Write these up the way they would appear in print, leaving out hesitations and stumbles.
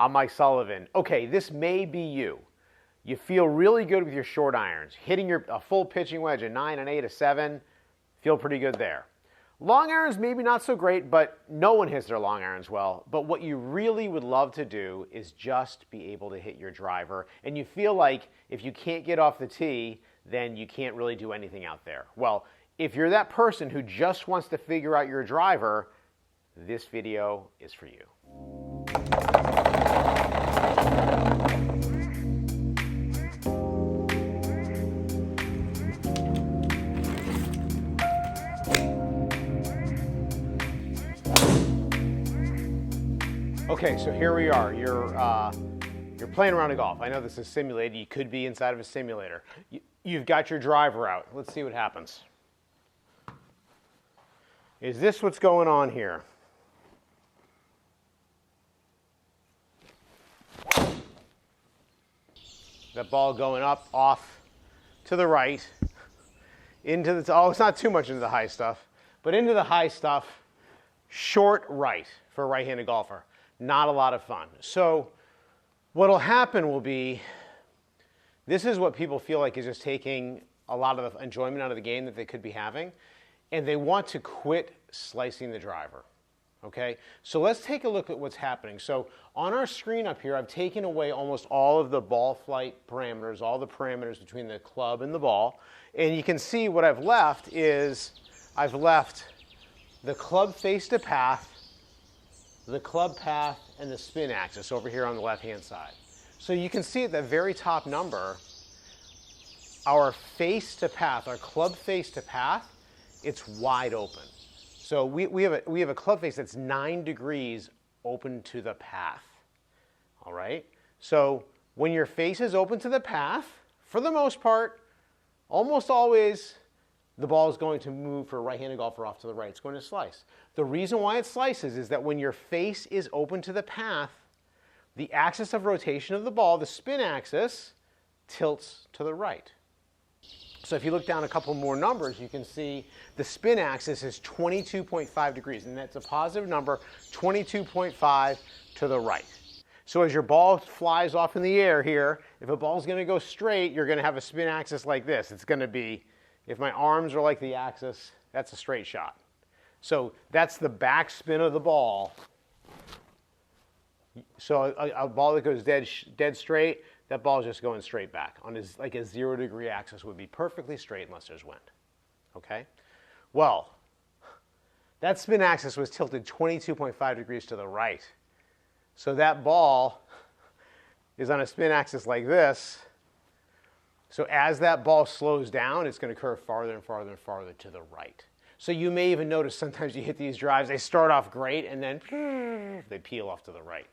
I'm Mike Sullivan. Okay, this may be you. You feel really good with your short irons. Hitting a full pitching wedge, a 9, an 8, a 7, feel pretty good there. Long irons, maybe not so great, but no one hits their long irons well. But what you really would love to do is just be able to hit your driver. And you feel like if you can't get off the tee, then you can't really do anything out there. Well, if you're that person who just wants to figure out your driver, this video is for you. Okay, so here we are. You're playing around in golf. I know this is simulated. You could be inside of a simulator. You've got your driver out. Let's see what happens. Is this what's going on here? That ball going up, off, to the right, into the, oh, it's not too much into the high stuff, but into the high stuff, short right for a right-handed golfer. Not a lot of fun. So what'll happen will be, this is what people feel like is just taking a lot of the enjoyment out of the game that they could be having, and they want to quit slicing the driver. Okay, so let's take a look at what's happening. So on our screen up here, I've taken away almost all of the ball flight parameters, all the parameters between the club and the ball. And you can see what I've left is, I've left the club face to path, the club path, and the spin axis over here on the left-hand side. So you can see at the very top number, our face to path, our club face to path, it's wide open. So we have a club face that's 9 degrees open to the path. All right? So when your face is open to the path, for the most part, almost always, the ball is going to move for a right-handed golfer off to the right. It's going to slice. The reason why it slices is that when your face is open to the path, the axis of rotation of the ball, the spin axis, tilts to the right. So if you look down a couple more numbers, you can see the spin axis is 22.5 degrees, and that's a positive number, 22.5 to the right. So as your ball flies off in the air here, if a ball's going to go straight, you're going to have a spin axis like this. It's going to be, if my arms are like the axis, that's a straight shot. So that's the back spin of the ball. So a ball that goes dead straight, that ball is just going straight back on like a 0 degree axis would be perfectly straight unless there's wind. Okay? Well, that spin axis was tilted 22.5 degrees to the right. So that ball is on a spin axis like this. So as that ball slows down, it's going to curve farther and farther and farther to the right. So you may even notice sometimes you hit these drives, they start off great and then they peel off to the right.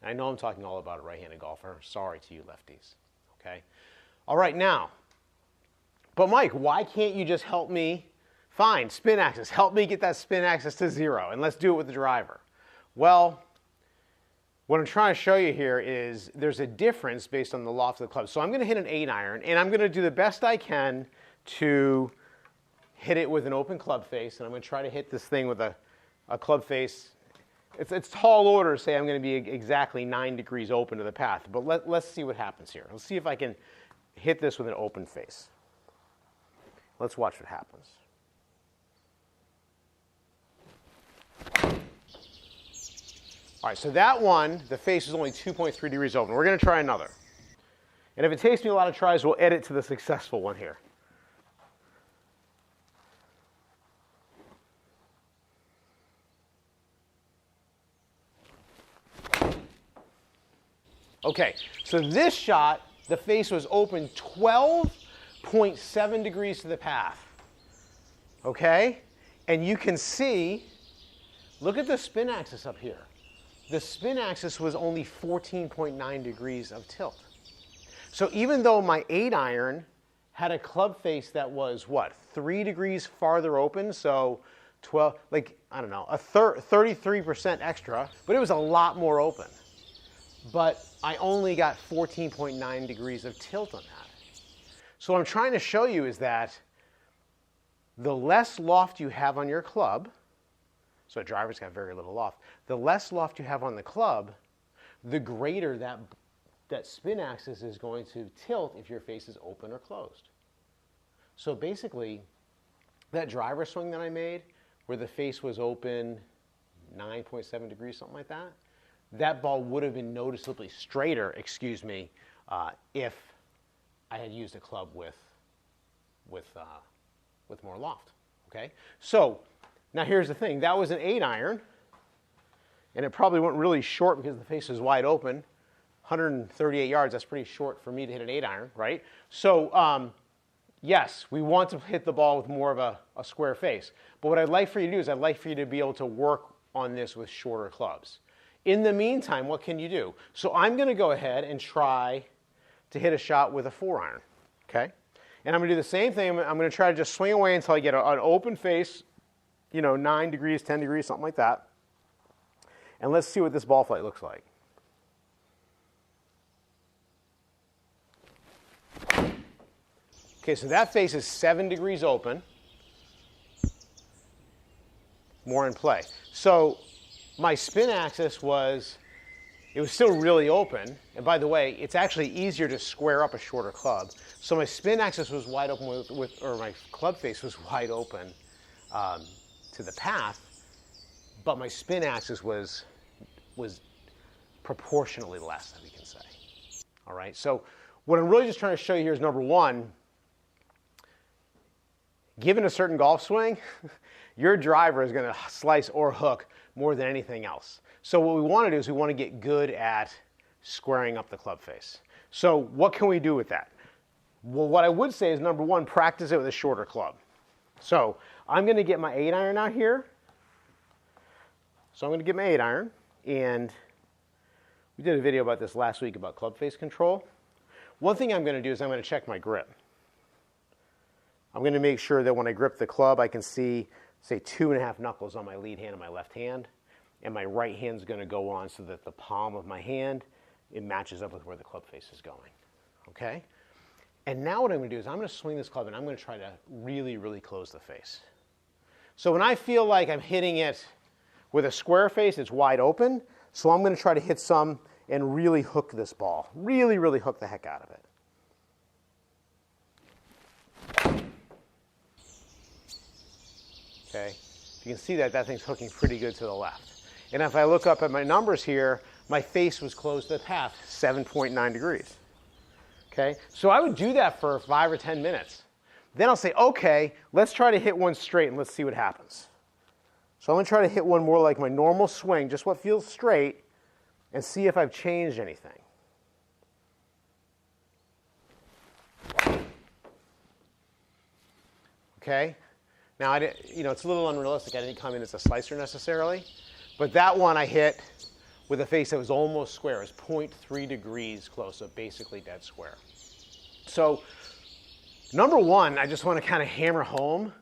I know I'm talking all about a right-handed golfer. Sorry to you lefties, okay? All right, now, but Mike, why can't you just help me? Fine, spin axis. Help me get that spin axis to 0, and let's do it with the driver. Well, what I'm trying to show you here is there's a difference based on the loft of the club. So I'm going to hit an 8 iron, and I'm going to do the best I can to hit it with an open club face, and I'm going to try to hit this thing with a club face. It's tall order to say I'm going to be exactly 9 degrees open to the path, but let's see what happens here. Let's see if I can hit this with an open face. Let's watch what happens. All right, so that one, the face is only 2.3 degrees open. We're going to try another. And if it takes me a lot of tries, we'll edit to the successful one here. Okay, so this shot, the face was open 12.7 degrees to the path. Okay? And you can see, look at the spin axis up here. The spin axis was only 14.9 degrees of tilt. So even though my 8 iron had a club face that was, what, 3 degrees farther open, so 12, like, I don't know, a 33% extra, but it was a lot more open. But I only got 14.9 degrees of tilt on that. So what I'm trying to show you is that the less loft you have on your club, so a driver's got very little loft, the less loft you have on the club, the greater that spin axis is going to tilt if your face is open or closed. So basically, that driver swing that I made, where the face was open 9.7 degrees, something like that, that ball would have been noticeably straighter, if I had used a club with more loft. Okay, so now here's the thing. That was an 8-iron, and it probably went really short because the face was wide open. 138 yards, that's pretty short for me to hit an 8-iron, right? So yes, we want to hit the ball with more of a square face. But what I'd like for you to do is I'd like for you to be able to work on this with shorter clubs. In the meantime, what can you do? So I'm going to go ahead and try to hit a shot with a 4-iron, okay? And I'm going to do the same thing. I'm going to try to just swing away until I get an open face, 9 degrees, 10 degrees, something like that. And let's see what this ball flight looks like. Okay, so that face is 7 degrees open. More in play. So my spin axis was still really open. And by the way, it's actually easier to square up a shorter club. So my spin axis was wide open or my club face was wide open to the path, but my spin axis was proportionally less, as we can say. All right, so what I'm really just trying to show you here is, number one, given a certain golf swing, your driver is going to slice or hook more than anything else. So what we want to do is we want to get good at squaring up the club face. So what can we do with that? Well, what I would say is, number one, practice it with a shorter club. So I'm going to get my 8-iron out here. So I'm going to get my 8-iron, and we did a video about this last week about club face control. One thing I'm going to do is I'm going to check my grip. I'm going to make sure that when I grip the club, I can see, say, 2.5 knuckles on my lead hand and my left hand, and my right hand's going to go on so that the palm of my hand, it matches up with where the club face is going. Okay? And now what I'm going to do is I'm going to swing this club, and I'm going to try to really, really close the face. So when I feel like I'm hitting it with a square face, it's wide open. So I'm going to try to hit some and really hook this ball. Really, really hook the heck out of it. Okay? You can see that thing's hooking pretty good to the left. And if I look up at my numbers here, my face was closed to the path, 7.9 degrees. Okay? So I would do that for 5 or 10 minutes. Then I'll say, okay, let's try to hit one straight and let's see what happens. So I'm going to try to hit one more like my normal swing, just what feels straight, and see if I've changed anything. Okay? Now, it's a little unrealistic. I didn't come in as a slicer necessarily, but that one I hit with a face that was almost square. It was 0.3 degrees close, so basically dead square. So, number one, I just want to kind of hammer home,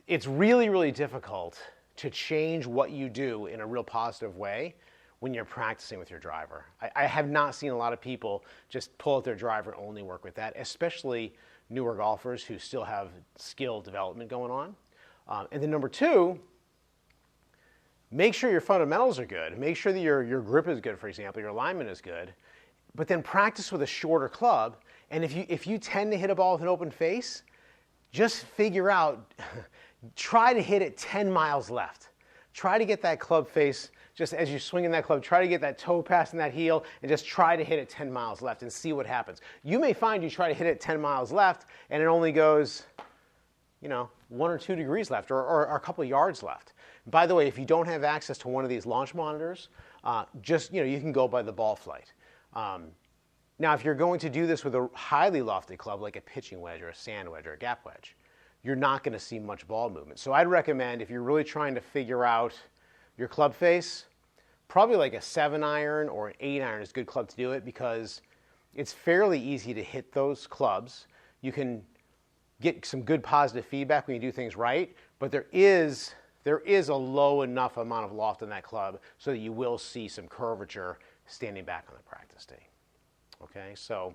it's really, really difficult to change what you do in a real positive way when you're practicing with your driver. I have not seen a lot of people just pull out their driver and only work with that, especially newer golfers who still have skill development going on. And then number two, make sure your fundamentals are good. Make sure that your grip is good, for example, your alignment is good. But then practice with a shorter club. And if you tend to hit a ball with an open face, just figure out, try to hit it 10 miles left. Try to get that club face, just as you're swinging that club, try to get that toe passing that heel and just try to hit it 10 miles left and see what happens. You may find you try to hit it 10 miles left and it only goes, 1 or 2 degrees left or a couple of yards left. By the way, if you don't have access to one of these launch monitors, you can go by the ball flight. Now, if you're going to do this with a highly lofted club like a pitching wedge or a sand wedge or a gap wedge, you're not going to see much ball movement. So I'd recommend, if you're really trying to figure out your club face, probably like a 7-iron or an 8-iron is a good club to do it because it's fairly easy to hit those clubs. You can get some good positive feedback when you do things right, but there is a low enough amount of loft in that club so that you will see some curvature standing back on the practice tee. Okay, so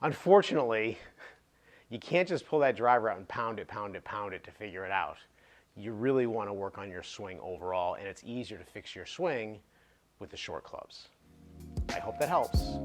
unfortunately, you can't just pull that driver out and pound it to figure it out. You really want to work on your swing overall, and it's easier to fix your swing with the short clubs. I hope that helps.